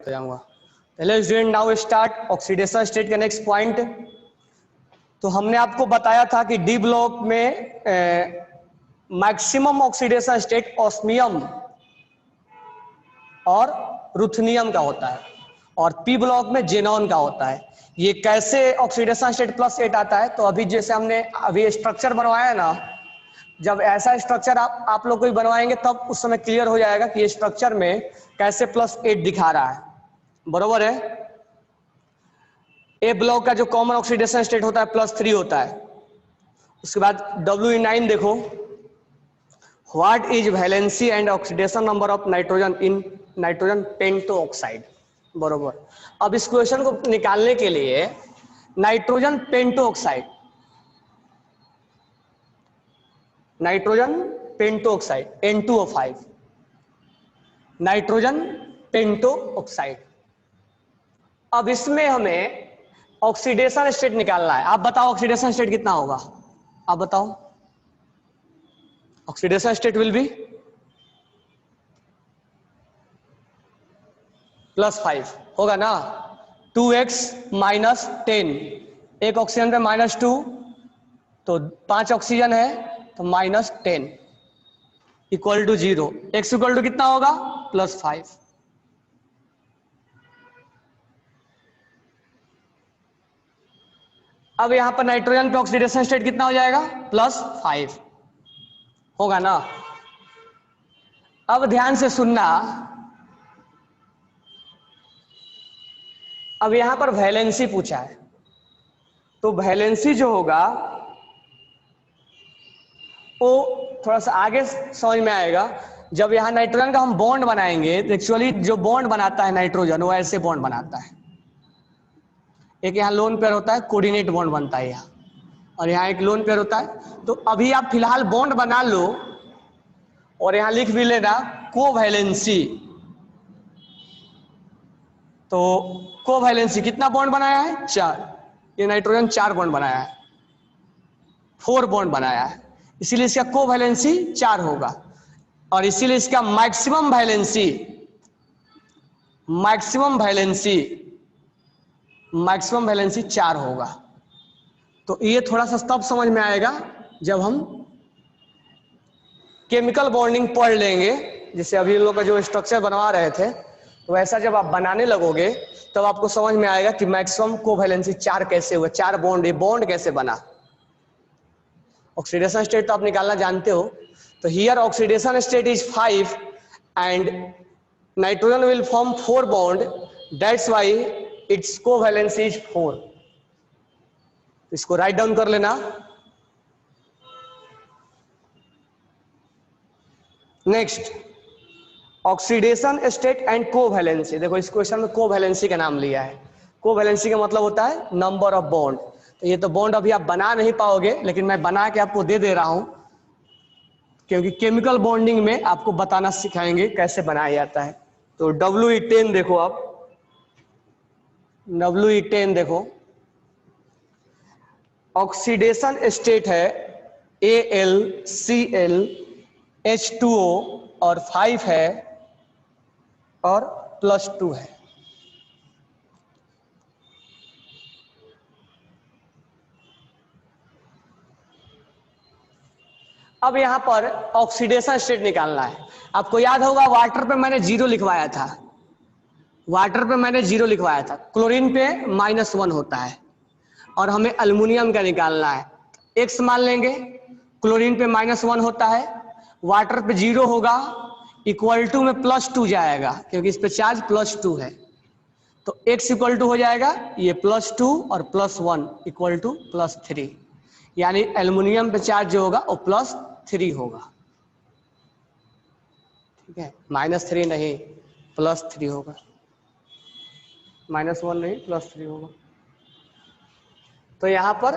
करते जाऊंगा। पहले student now start oxidation state का नेक्स्ट पॉइंट। तो हमने आपको बताया था कि डी ब्लॉक में मैक्सिमम ऑक्सीडेशन स्टेट ऑस्मियम और रुथनियम का होता है और पी ब्लॉक में जेनॉन का होता है। ये कैसे ऑक्सीडेशन स्टेट +8 आता है? तो अभी जैसे हमने अभी स्ट्रक्चर बनवाया ना, जब ऐसा स्ट्रक्चर आप लोग को भी बनवाएंगे तब उस समय क्लियर हो जाएगा कि ये स्ट्रक्चर में कैसे +8 दिखा रहा है। बरोबर है। ए ब्लॉक का जो कॉमन ऑक्सीडेशन स्टेट होता है +3 होता है। उसके बाद WE9 देखो, what is valency and oxidation number of nitrogen in nitrogen pentoxide. बरोबर। अब इस क्वेश्चन को निकालने के लिए nitrogen pentoxide, nitrogen pentoxide N2O5, nitrogen pentoxide. अब इसमें हमें ऑक्सीडेशन स्टेट निकालना है। आप बताओ ऑक्सीडेशन स्टेट कितना होगा? आप बताओ। ऑक्सीडेशन स्टेट विल बी +5 होगा ना। 2x -10, एक ऑक्सीजन पे -2, तो 5 ऑक्सीजन है तो -10 equal to 0। x equal to कितना होगा? +5। अब यहां पर नाइट्रोजन पे ऑक्सीडेशन स्टेट कितना हो जाएगा? +5 होगा ना। अब ध्यान से सुनना, अब यहां पर वैलेंसी पूछा है, तो वैलेंसी जो होगा वो थोड़ा सा आगे समझ में आएगा। जब यहाँ नाइट्रोजन का हम बॉन्ड बनाएंगे तो एक्चुअली जो बॉन्ड बनाता है नाइट्रोजन वो ऐसे बॉन्ड बनाता है। एक यहाँ लोन पेयर होता है, कोऑर्डिनेट बॉन्ड बनता है यहाँ, और यहाँ एक लोन पेयर होता है। तो अभी आप फिलहाल बॉन्ड बना लो और यहाँ लिख भी लेना कोवैलेंसी। तो कोवैलेंसी कितना बॉन्ड बनाया है? 4। ये नाइट्रोजन 4 बॉन्ड बनाया है, 4 बॉन्ड बनाया है, इसीलिए इसका कोवैलेंसी 4 होगा। और इसीलिए इसका maximum valency, maximum valency, maximum valency 4 होगा। तो ये थोड़ा सा तब समझ में आएगा जब हम केमिकल बॉन्डिंग पढ़ लेंगे। जैसे अभी लोग का जो स्ट्रक्चर बनवा रहे थे, तो वैसा जब आप बनाने लगोगे तब आपको समझ में आएगा कि मैक्सिमम कोवैलेंसी 4 कैसे हुआ, 4 बॉन्ड, ये बॉन्ड कैसे बना। ऑक्सीडेशन स्टेट तो आप निकालना जानते हो। तो here oxidation state is 5 and nitrogen will form 4 bond, that's why it's covalency is 4। इसको राइट डाउन कर लेना। Next, oxidation state and covalency. देखो इस क्वेश्चन में कोवैलेंसी का नाम लिया है। कोवैलेंसी का मतलब होता है नंबर ऑफ बॉन्ड। तो ये तो बॉन्ड अभी आप बना नहीं पाओगे, लेकिन मैं बना के आपको दे दे रहा हूं, क्योंकि केमिकल बॉन्डिंग में आपको बताना सिखाएंगे कैसे बनाया जाता है। तो WE10 देखो, आप WE10 देखो, ऑक्सीडेशन स्टेट है AlClH2O और 5 है और +2 है। अब यहां पर ऑक्सीडेशन स्टेट निकालना है। आपको याद होगा वाटर पे मैंने 0 लिखवाया था, वाटर पे मैंने 0 लिखवाया था, क्लोरीन पे -1 होता है और हमें अल्युमिनियम का निकालना है। एक्स मान लेंगे, क्लोरीन पे -1 होता है, वाटर पे 0 होगा, इक्वल टू में +2 जाएगा क्योंकि इस पे चार्ज +2 है। तो x इक्वल टू हो जाएगा ये +2 और +1 इक्वल टू +3, यानी एल्युमिनियम पे चार्ज जो होगा वो +3 होगा। ठीक है, -3 नहीं, +3 होगा, -1 नहीं, +3 होगा। तो यहां पर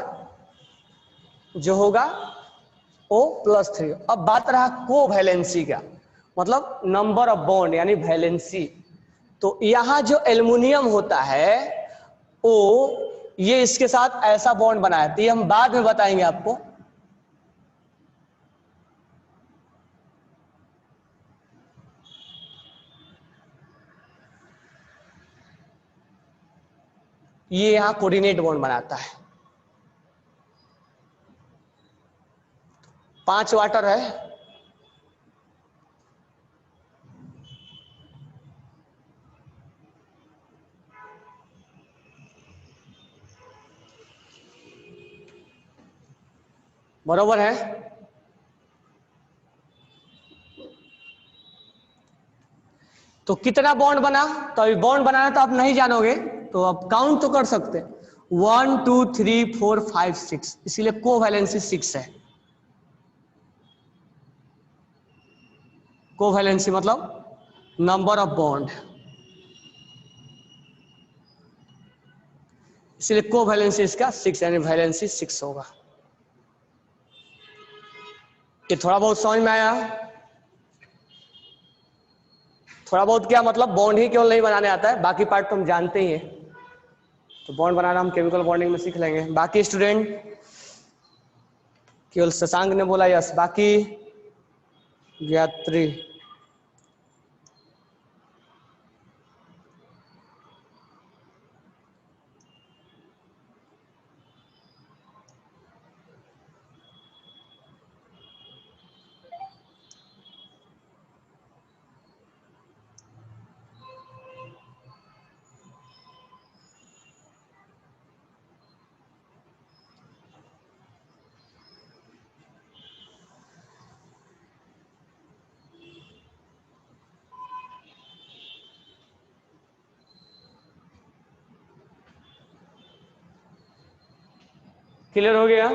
जो होगा वो +3। अब बात रहा कोवैलेंसी का, मतलब नंबर ऑफ बॉन्ड यानी वैलेंसी। तो यहां जो एल्युमिनियम होता है वो ये इसके साथ ऐसा बॉन्ड बनाया, तो ये हम बाद में बताएंगे आपको। ये यहां कोऑर्डिनेट बॉन्ड बनाता है। 5 वाटर है, बरोबर है। तो कितना बॉन्ड बना, तो अभी बॉन्ड बनाना तो आप नहीं जानोगे, तो आप काउंट तो कर सकते हैं। 1 2 3 4 5 6, इसीलिए कोवैलेंसी 6 है। कोवैलेंसी मतलब नंबर ऑफ बॉन्ड, इसलिए कोवैलेंसी इसका 6 यानी वैलेंसी 6 होगा। ये थोड़ा बहुत समझ में आया? थोड़ा बहुत क्या मतलब, बॉन्ड ही केवल नहीं बनाने आता है, बाकी पार्ट तो हम जानते ही हैं। तो बॉन्ड बनाना हम केमिकल बॉन्डिंग में सीख लेंगे। बाकी स्टूडेंट, केवल शशांक ने बोला यस, बाकी गायत्री, क्लियर हो गया?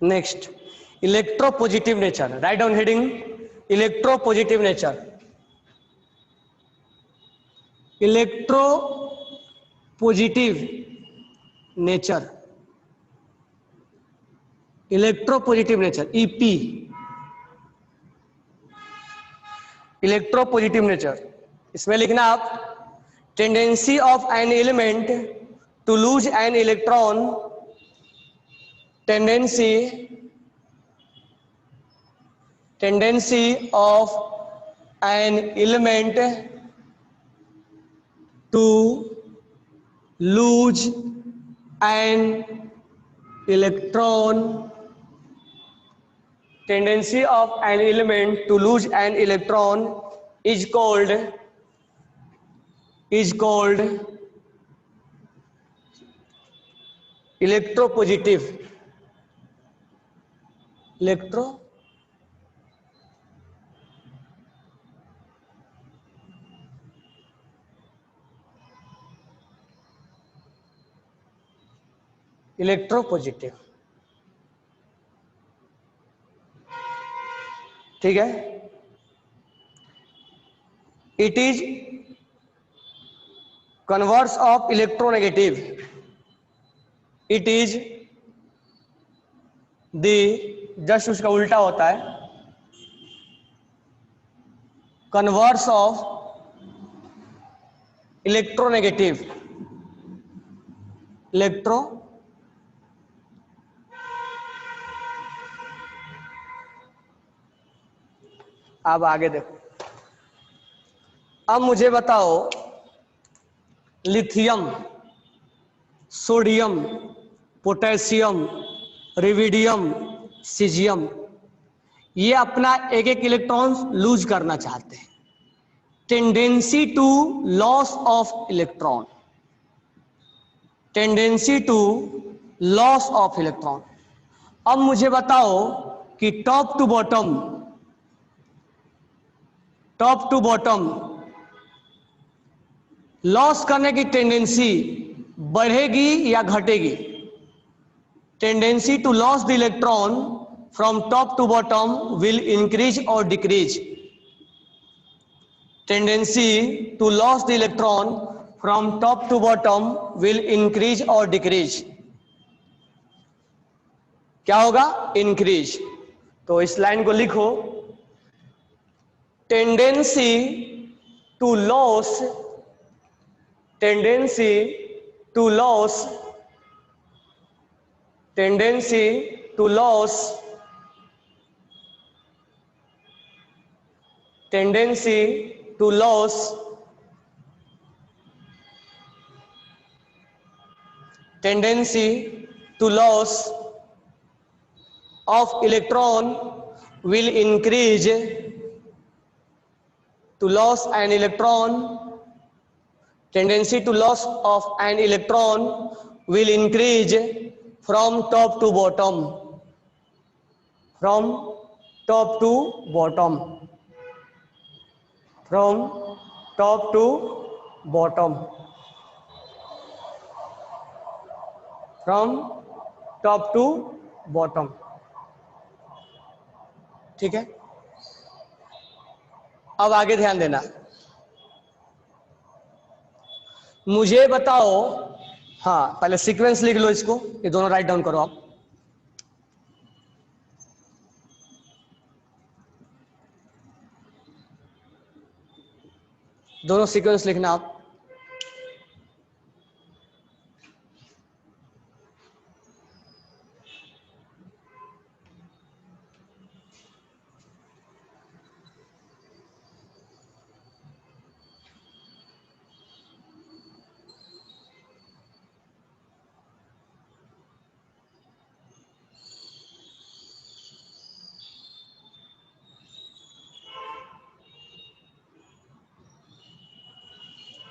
Next, electropositive nature. Write down heading, electropositive nature. Electropositive nature, electropositive nature, EP, electropositive nature. इसमें लिखना आप, tendency of an element to lose an electron, tendency of an element to lose an electron, tendency of an element to lose an electron is called electropositive, electropositive. ठीक है, it is converse of electronegative, it is the, just उसका उल्टा होता है, converse of electronegative, electro, अब आगे देखो। अब मुझे बताओ, lithium, sodium, potassium, rubidium, caesium, ये अपना एक एक इलेक्ट्रॉन लूज करना चाहते हैं। Tendency to loss of electron, tendency to loss of electron. अब मुझे बताओ कि टॉप टू बॉटम लॉस करने की टेंडेंसी बढ़ेगी या घटेगी? Tendency to loss the electron from top to bottom will increase और decrease, tendency to loss the electron from top to bottom will increase और डिक्रीज। क्या होगा? इंक्रीज। तो इस लाइन को लिखो, tendency to loss, tendency to loss, tendency to loss, tendency to loss, tendency to loss of electron will increase, to loss an electron, tendency to loss of an electron will increase from top to bottom, from top to bottom, from top to bottom, from top to bottom। ठीक है, अब आगे ध्यान देना, मुझे बताओ, हाँ पहले सीक्वेंस लिख लो इसको, ये दोनों राइट डाउन करो आप। दोनों सीक्वेंस लिखना आप।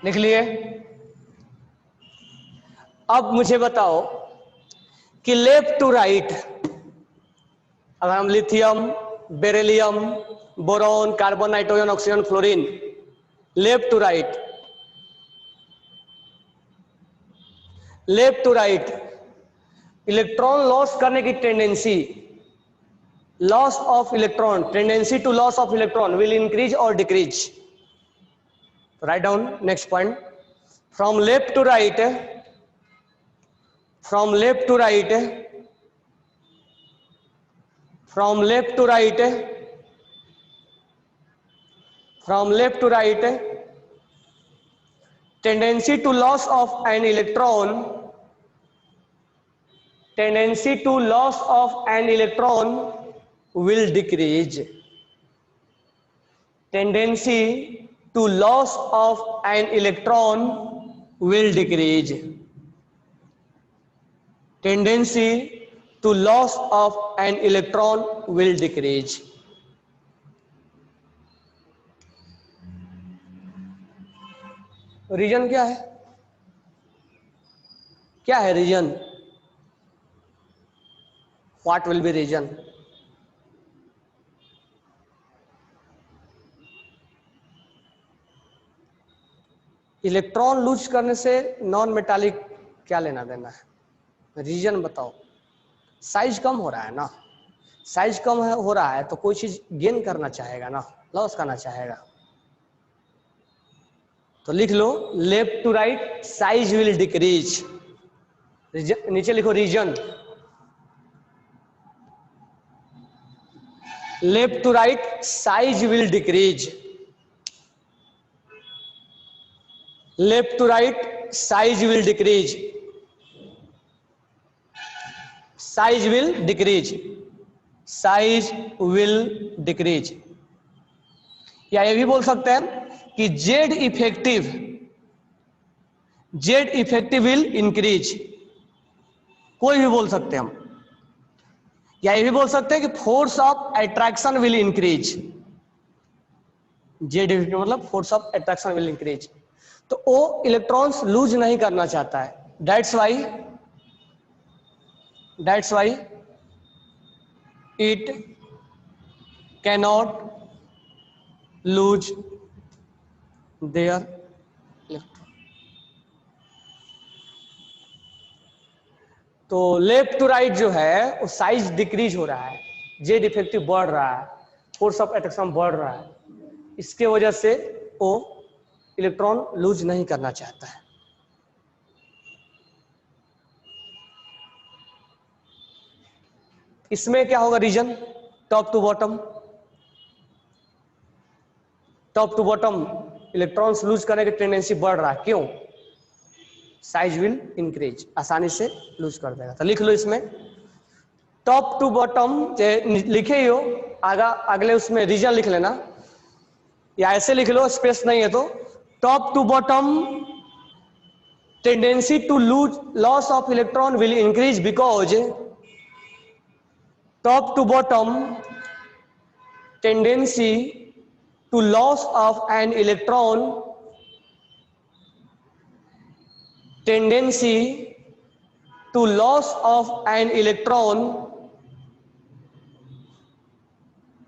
लिख लिए? अब मुझे बताओ कि लेफ्ट टू राइट, अगर हम lithium, beryllium, boron, carbon, nitrogen, oxygen, fluorine, left to right, left to right electron loss करने की tendency, loss of electron, tendency to loss of electron will increase और decrease. Right down next point, from left to right, from left to right, from left to right, from left to right tendency to loss of an electron, tendency to loss of an electron will decrease, tendency to loss of an electron will decrease, tendency to loss of an electron will decrease। Reason क्या है? क्या है reason? What will be reason? Electron lose करने से non metallic क्या लेना देना है? रीजन बताओ। साइज कम हो रहा है ना, साइज कम हो रहा है तो कोई चीज गेन करना चाहेगा ना, लॉस करना चाहेगा। तो लिख लो, left to right size will decrease, नीचे लिखो reason, left to right size will decrease, left to right size will decrease, size will decrease, size will decrease. या ये भी बोल सकते हैं कि Z effective, Z effective will increase, कोई भी बोल सकते हैं हम। या ये भी बोल सकते हैं कि force of attraction will increase, Z effective मतलब force of attraction will increase. तो वो इलेक्ट्रॉन्स लूज नहीं करना चाहता है, that's why it cannot lose their electron. तो लेफ्ट टू राइट जो है वो साइज डिक्रीज हो रहा है, जेड इफेक्टिव बढ़ रहा है, फोर्स ऑफ अट्रैक्शन बढ़ रहा है, इसके वजह से वो इलेक्ट्रॉन लूज नहीं करना चाहता है। इसमें क्या होगा reason? Top to bottom, top to bottom electrons lose करने की टेंडेंसी बढ़ रहा है, क्यों? साइज विल इंक्रीज, आसानी से लूज कर देगा। तो लिख लो इसमें टॉप टू बॉटम, लिखे ही हो, आगा अगले उसमें रीजन लिख लेना, या ऐसे लिख लो स्पेस नहीं है तो, top to bottom tendency to lose loss of electron will increase because top to bottom tendency to loss of an electron, tendency to loss of an electron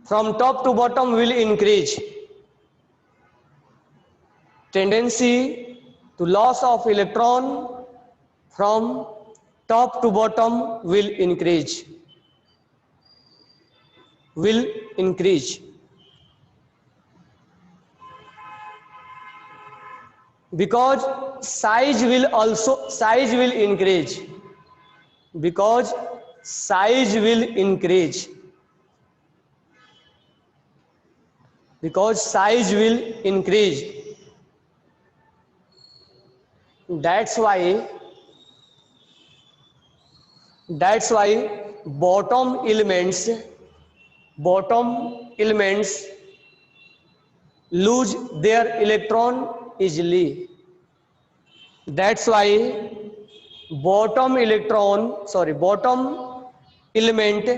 from top to bottom will increase. Tendency to loss of electron from top to bottom will increase. Will increase. Because size will increase. Because size will increase. Because size will increase. That's why bottom elements lose their electron easily. That's why bottom element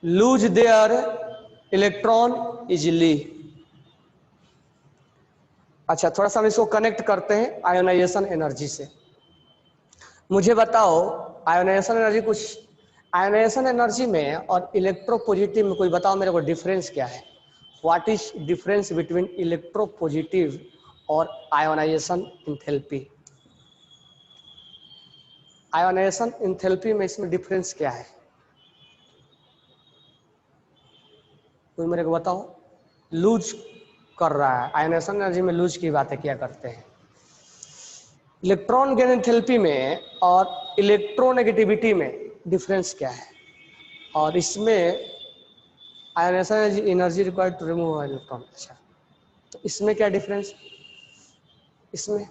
lose their electron easily. अच्छा, थोड़ा सा हम इसको connect करते हैं ionisation energy से। मुझे बताओ आयोनाइजेशन एनर्जी, कुछ आयोनाइजेशन एनर्जी में और इलेक्ट्रोपॉजिटिव में कोई बताओ मेरे को डिफरेंस क्या है? What is difference between electropositive और आयोनाइजेशन इंथैल्पी? आयोनाइजेशन इंथैल्पी में इसमें डिफरेंस क्या है? कोई मेरे को बताओ। लूज कर रहा है, आयोनाइजेशन एनर्जी में लूज की बातें क्या करते हैं? इलेक्ट्रॉन गेन एंथैल्पी में और इलेक्ट्रोनेगेटिविटी में डिफरेंस क्या है? और इसमें ionization energy required to remove electron, अच्छा तो इसमें क्या डिफरेंस? इसमें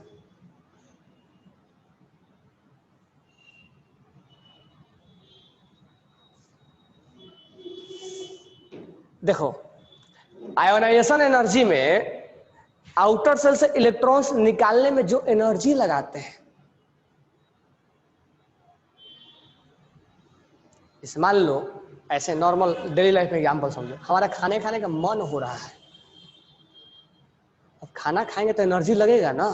देखो, आयोनाइजेशन एनर्जी में आउटर सेल से इलेक्ट्रॉन्स निकालने में जो एनर्जी लगाते हैं, इस मान लो ऐसे नॉर्मल डेली लाइफ में एग्जाम्पल समझो, हमारा खाने का मन हो रहा है, अब खाना खाएंगे तो एनर्जी लगेगा ना,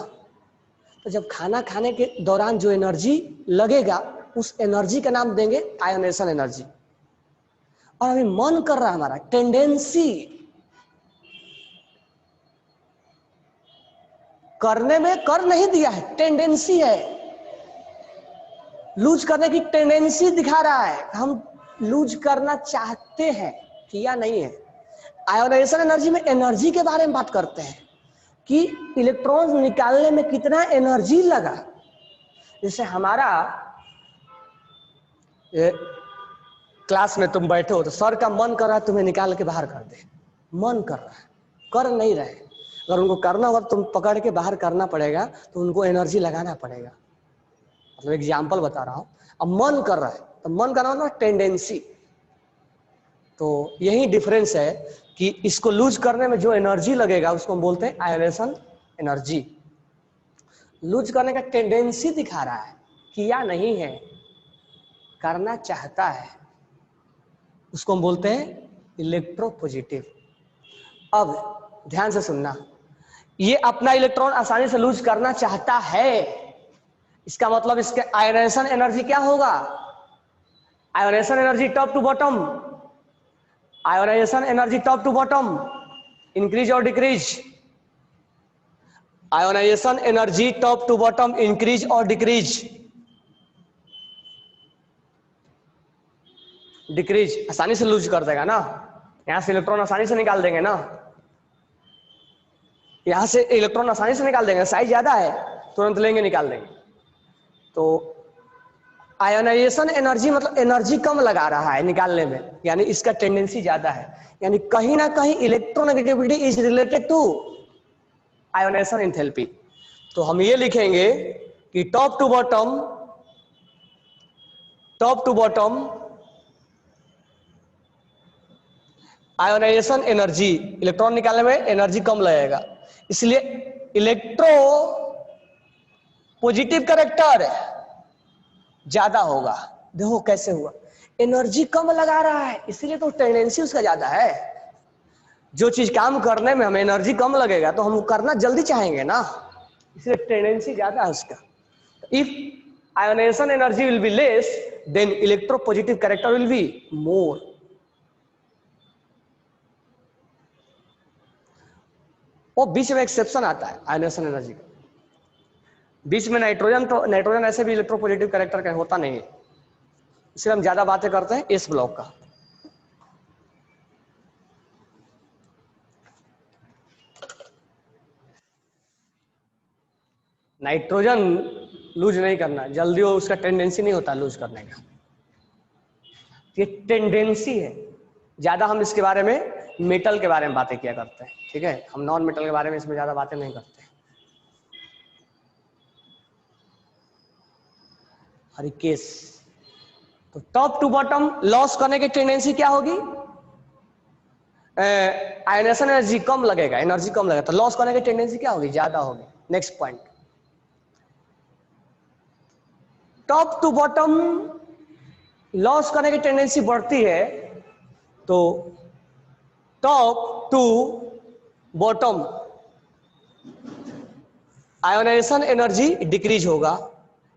तो जब खाना खाने के दौरान जो एनर्जी लगेगा उस एनर्जी का नाम देंगे आयोनाइजेशन एनर्जी। और अभी मन कर रहा है, हमारा टेंडेंसी करने में कर नहीं दिया है, टेंडेंसी है, लूज करने की टेंडेंसी दिखा रहा है, हम लूज करना चाहते हैं, किया नहीं है। आयोनाइजेशन एनर्जी में एनर्जी के बारे में बात करते हैं कि इलेक्ट्रॉन्स निकालने में कितना एनर्जी लगा। जैसे हमारा क्लास में तुम बैठे हो तो सर का मन कर रहा है तुम्हें निकाल के बाहर कर दे, मन कर रहा है, कर नहीं रहे, अगर उनको करना होगा तुम पकड़ के बाहर करना पड़ेगा, तो उनको एनर्जी लगाना पड़ेगा। मतलब एग्जाम्पल बता रहा हूं, अब मन कर रहा है तो मन करना होगा टेंडेंसी। तो यही डिफरेंस है कि इसको लूज करने में जो एनर्जी लगेगा उसको हम बोलते हैं आयोनाइजेशन एनर्जी। लूज करने का टेंडेंसी दिखा रहा है, किया नहीं है, करना चाहता है, उसको हम बोलते हैं इलेक्ट्रोपॉजिटिव। अब ध्यान से सुनना, ये अपना इलेक्ट्रॉन आसानी से लूज करना चाहता है, इसका मतलब इसके आयोनाइजेशन एनर्जी क्या होगा? Ionisation energy top to bottom, ionisation energy top to bottom increase और decrease, ionisation energy top to bottom increase और डिक्रीज। डिक्रीज आसानी से लूज कर देगा ना, यहां से इलेक्ट्रॉन आसानी से निकाल देंगे ना, यहां से इलेक्ट्रॉन आसानी से निकाल देंगे, साइज ज्यादा है तुरंत लेंगे निकाल देंगे। तो आयोनाइजेशन एनर्जी मतलब एनर्जी कम लगा रहा है निकालने में, यानी इसका टेंडेंसी ज्यादा है, यानी कहीं ना कहीं electronegativity is related to ionization enthalpy. तो हम ये लिखेंगे कि top to bottom ionisation energy, electron निकालने में एनर्जी कम लगेगा, इसलिए इलेक्ट्रो पॉजिटिव कैरेक्टर ज्यादा होगा। देखो कैसे हुआ, एनर्जी कम लगा रहा है इसीलिए तो टेंडेंसी उसका ज्यादा है। जो चीज काम करने में हमें एनर्जी कम लगेगा तो हम करना जल्दी चाहेंगे ना, इसलिए टेंडेंसी ज्यादा है उसका। If ionization energy will be less than electropositive character will be more. वो बीच में एक्सेप्शन आता है आयोनाइजेशन एनर्जी का, बीच में नाइट्रोजन, तो नाइट्रोजन ऐसे भी इलेक्ट्रो पॉजिटिव कैरेक्टर का होता नहीं है, इसलिए हम ज्यादा बातें करते हैं इस ब्लॉक का। नाइट्रोजन लूज नहीं करना जल्दी, वो उसका टेंडेंसी नहीं होता लूज करने का, ये टेंडेंसी है ज्यादा। हम इसके बारे में मेटल के बारे में बातें किया करते हैं, ठीक है, हम नॉन मेटल के बारे में इसमें ज्यादा बातें नहीं करते। हरिकेश, तो टॉप टू बॉटम लॉस करने की टेंडेंसी क्या होगी, आयोनाइजेशन एनर्जी कम लगेगा, एनर्जी कम लगेगा, तो लॉस करने की टेंडेंसी क्या होगी, ज्यादा होगी। Next point, top to bottom loss करने की टेंडेंसी बढ़ती है, तो top to bottom ionisation energy decrease होगा।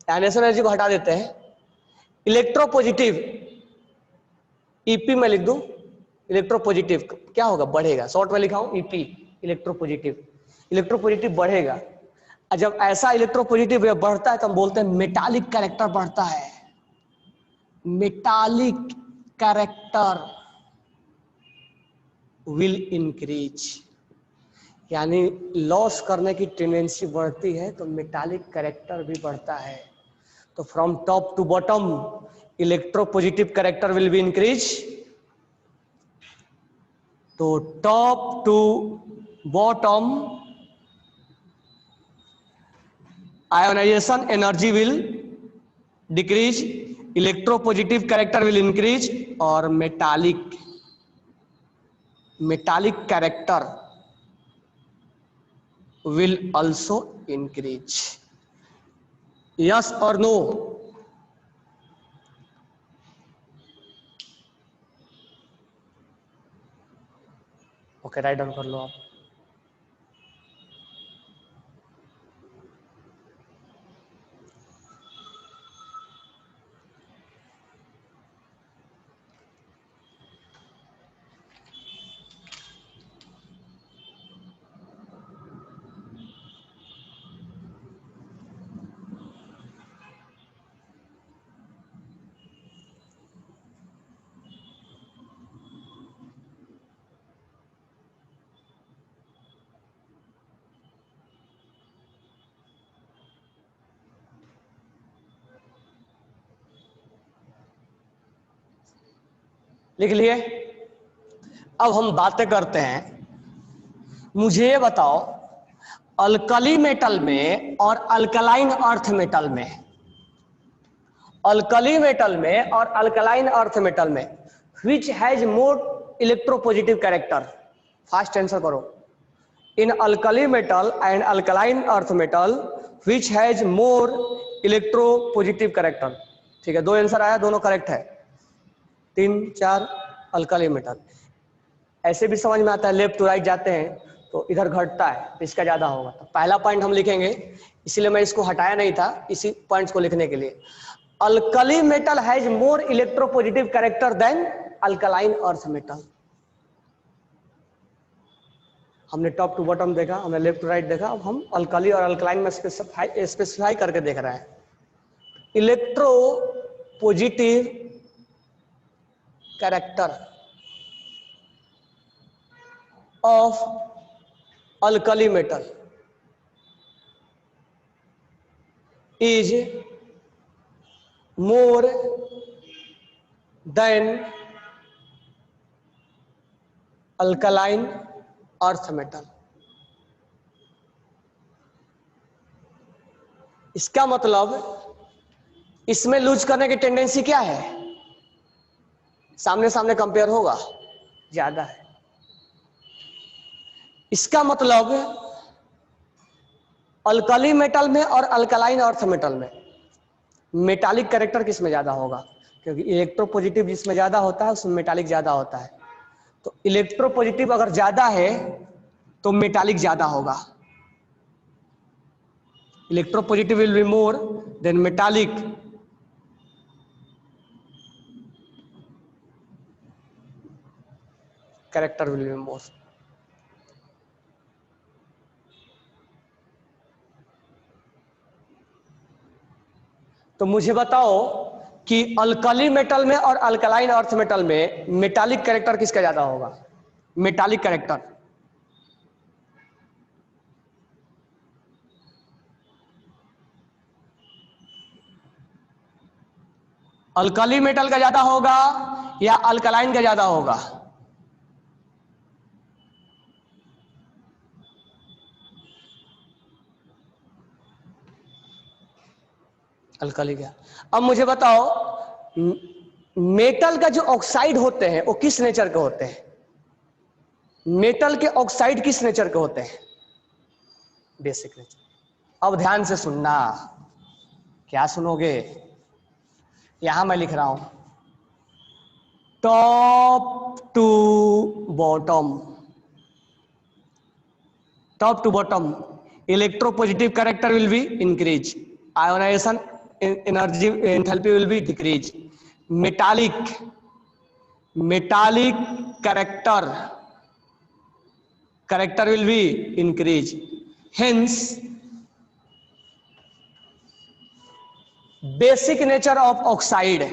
आयोनाइजेशन एनर्जी को हटा देते हैं, इलेक्ट्रोपॉजिटिव ईपी में लिख दूं, इलेक्ट्रोपॉजिटिव क्या होगा, बढ़ेगा, शॉर्ट में लिखा हूं ईपी, इलेक्ट्रोपॉजिटिव, इलेक्ट्रोपॉजिटिव बढ़ेगा। और जब ऐसा इलेक्ट्रोपॉजिटिव बढ़ता है तो हम बोलते हैं मेटालिक कैरेक्टर बढ़ता है, मेटालिक कैरेक्टर विल इंक्रीज, यानी लॉस करने की टेंडेंसी बढ़ती है तो मेटालिक कैरेक्टर भी बढ़ता है। तो from top to bottom electropositive character will be increase, तो top to bottom ionisation energy will decrease, electropositive character will increase, और metallic character will also increase. Yes or no? Okay, write down कर लो आप। लिख लिए? अब हम बातें करते हैं, मुझे ये बताओ अल्कली मेटल में और अल्कलाइन अर्थ मेटल में, अल्कली मेटल में और अल्कलाइन अर्थ मेटल में which has more electropositive character? Fast answer करो। In alkali metal and alkaline earth metal which has more electropositive character? ठीक है, दो आंसर आया, दोनों करेक्ट है। 3 4 अल्कली मेटल, ऐसे भी समझ में आता है, लेफ्ट टू राइट जाते हैं तो इधर घटता है तो इसका ज्यादा होगा। तो पहला पॉइंट हम लिखेंगे, इसलिए मैं इसको हटाया नहीं था इसी पॉइंट्स को लिखने के लिए। Alkali metal has more electropositive character than alkaline earth metal. हमने टॉप टू बॉटम देखा, हमने लेफ्ट टू राइट देखा, अब हम अल्कली और अल्कलाइन में स्पेसिफाई करके देख रहे हैं। Electro positive character of alkali metal is more than alkaline earth metal। इसका मतलब इसमें लूज करने की टेंडेंसी क्या है, सामने सामने कंपेयर होगा, ज्यादा है। इसका मतलब अल्कली मेटल में और अल्कलाइन अर्थ मेटल में मेटालिक कैरेक्टर किस में ज्यादा होगा, क्योंकि इलेक्ट्रोपॉजिटिव जिसमें ज्यादा होता है उसमें मेटालिक ज्यादा होता है। तो इलेक्ट्रोपॉजिटिव अगर ज्यादा है तो मेटालिक ज्यादा होगा। Electropositive will be more than metallic character will be मोर। तो मुझे बताओ कि अल्कली मेटल में और अल्कलाइन अर्थ मेटल में मेटालिक कैरेक्टर किसका ज्यादा होगा, मेटालिक कैरेक्टर। अल्कली मेटल का ज्यादा होगा या अल्कलाइन का ज्यादा होगा? अल्कली का। अब मुझे बताओ मेटल का जो ऑक्साइड होते हैं वो किस नेचर के होते हैं, मेटल के ऑक्साइड किस नेचर के होते हैं, बेसिक नेचर। अब ध्यान से सुनना, क्या सुनोगे, यहां मैं लिख रहा हूं top to bottom, top to bottom electropositive character will be increase, ionization energy enthalpy will be decrease, metallic metallic character will be increase, hence basic nature of oxide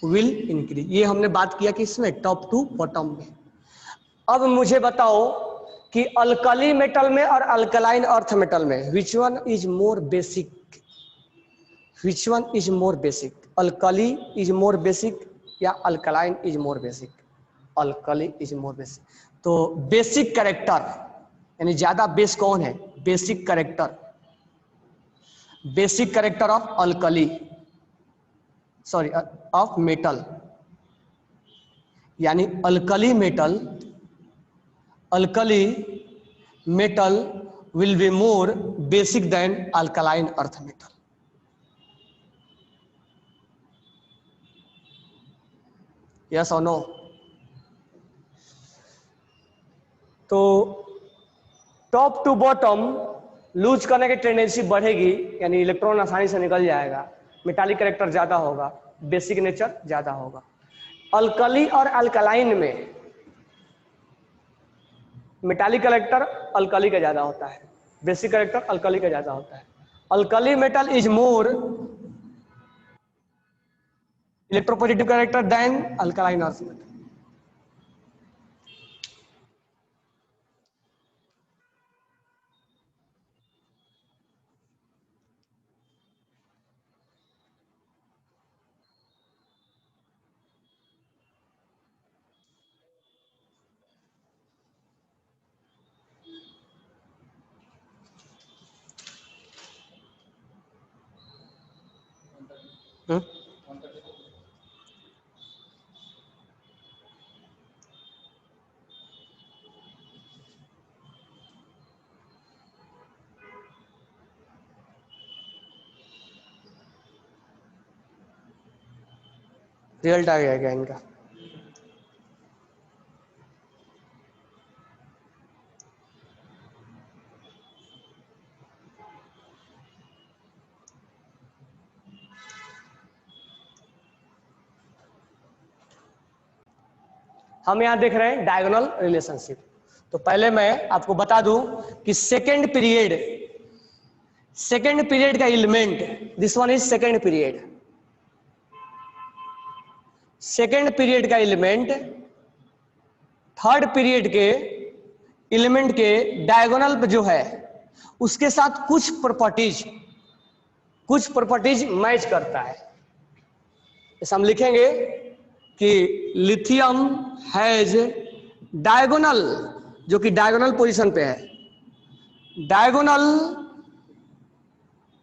will increase। ये हमने बात किया कि इसमें टॉप टू बॉटम में। अब मुझे बताओ कि अल्कली मेटल में और अल्कलाइन अर्थ मेटल में which one is more basic, which one is more basic, alkali is more basic या alkaline is more basic? Alkali is more basic. तो बेसिक कैरेक्टर यानी ज्यादा बेस कौन है, basic character, basic character of alkali, sorry of metal, यानी alkali metal will be more basic than alkaline earth metal. Yes और no? तो top to bottom lose करने की टेंडेंसी बढ़ेगी, यानी इलेक्ट्रॉन आसानी से निकल जाएगा, मेटालिक कैरेक्टर ज्यादा होगा, बेसिक नेचर ज्यादा होगा। अल्कली और अल्कलाइन में मेटालिक कैरेक्टर अल्कली का ज्यादा होता है, बेसिक कैरेक्टर अल्कली का ज्यादा होता है। Alkali metal is more electropositive character than alkaline earth metal. Result आ गया क्या इनका? हम यहां देख रहे हैं डायगोनल रिलेशनशिप। तो पहले मैं आपको बता दूं कि सेकेंड पीरियड का element, this one is second period का एलिमेंट थर्ड पीरियड के एलिमेंट के डायगोनल पे जो है उसके साथ कुछ प्रॉपर्टीज मैच करता है। जैसे हम लिखेंगे कि लिथियम हैज डायगोनल, जो कि डायगोनल पोजीशन पे है, diagonal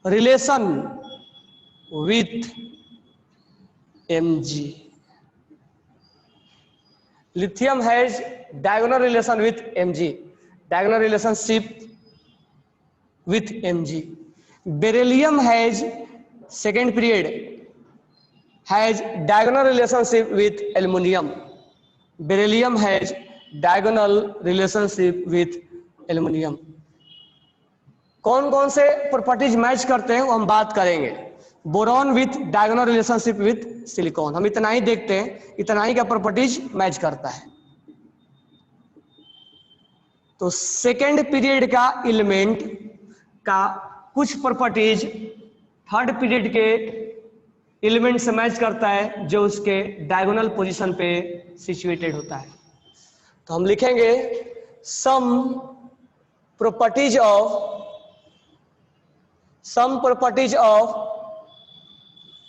relation with Mg। Lithium has diagonal relation with Mg, diagonal relationship with Mg। Beryllium has second period has diagonal relationship with aluminium, beryllium has diagonal relationship with aluminium. कौन कौन से properties match करते हैं वो हम बात करेंगे। Boron with diagonal relationship with silicon, हम इतना ही देखते हैं, इतना ही का प्रॉपर्टीज मैच करता है। तो सेकेंड पीरियड का एलिमेंट का कुछ प्रॉपर्टीज थर्ड पीरियड के एलिमेंट से मैच करता है जो उसके डायगोनल पोजीशन पे सिचुएटेड होता है। तो हम लिखेंगे some properties of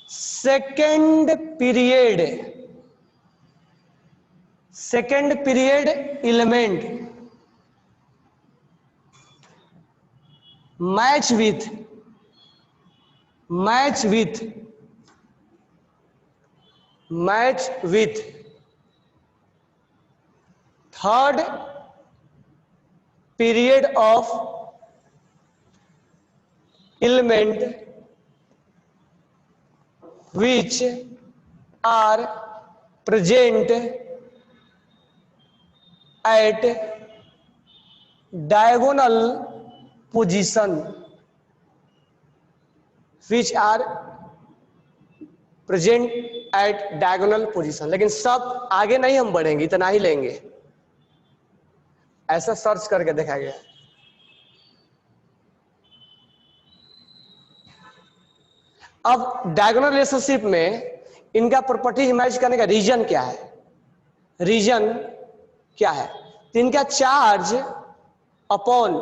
second period element match with third period of element which are present at diagonal position, which are present at diagonal position। लेकिन सब आगे नहीं हम बढ़ेंगे, इतना ही लेंगे, ऐसा सर्च करके देखा गया। अब डायगोनल रिलेशनशिप में इनका प्रॉपर्टीज मैच करने का रीजन क्या है? तो इनका चार्ज अपॉन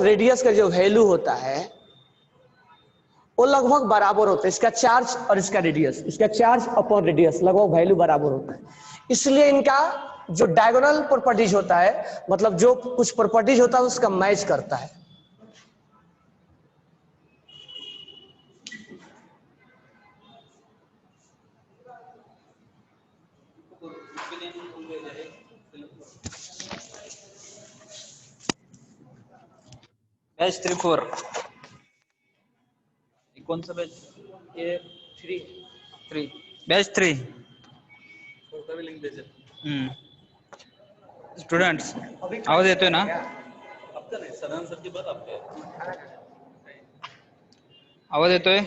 रेडियस का जो वैल्यू होता है वो लगभग बराबर होता है। इसका चार्ज और इसका रेडियस, इसका चार्ज अपॉन रेडियस लगभग वैल्यू बराबर होता है। इसलिए इनका जो डायगोनल प्रॉपर्टीज होता है, मतलब जो कुछ प्रॉपर्टीज होता है उसका मैच करता है। बैच 3-4 कौन सा बैच? ये 3 बैच 3 स्टूडेंट्स आवाज येतोय ना? आवाज येतोय?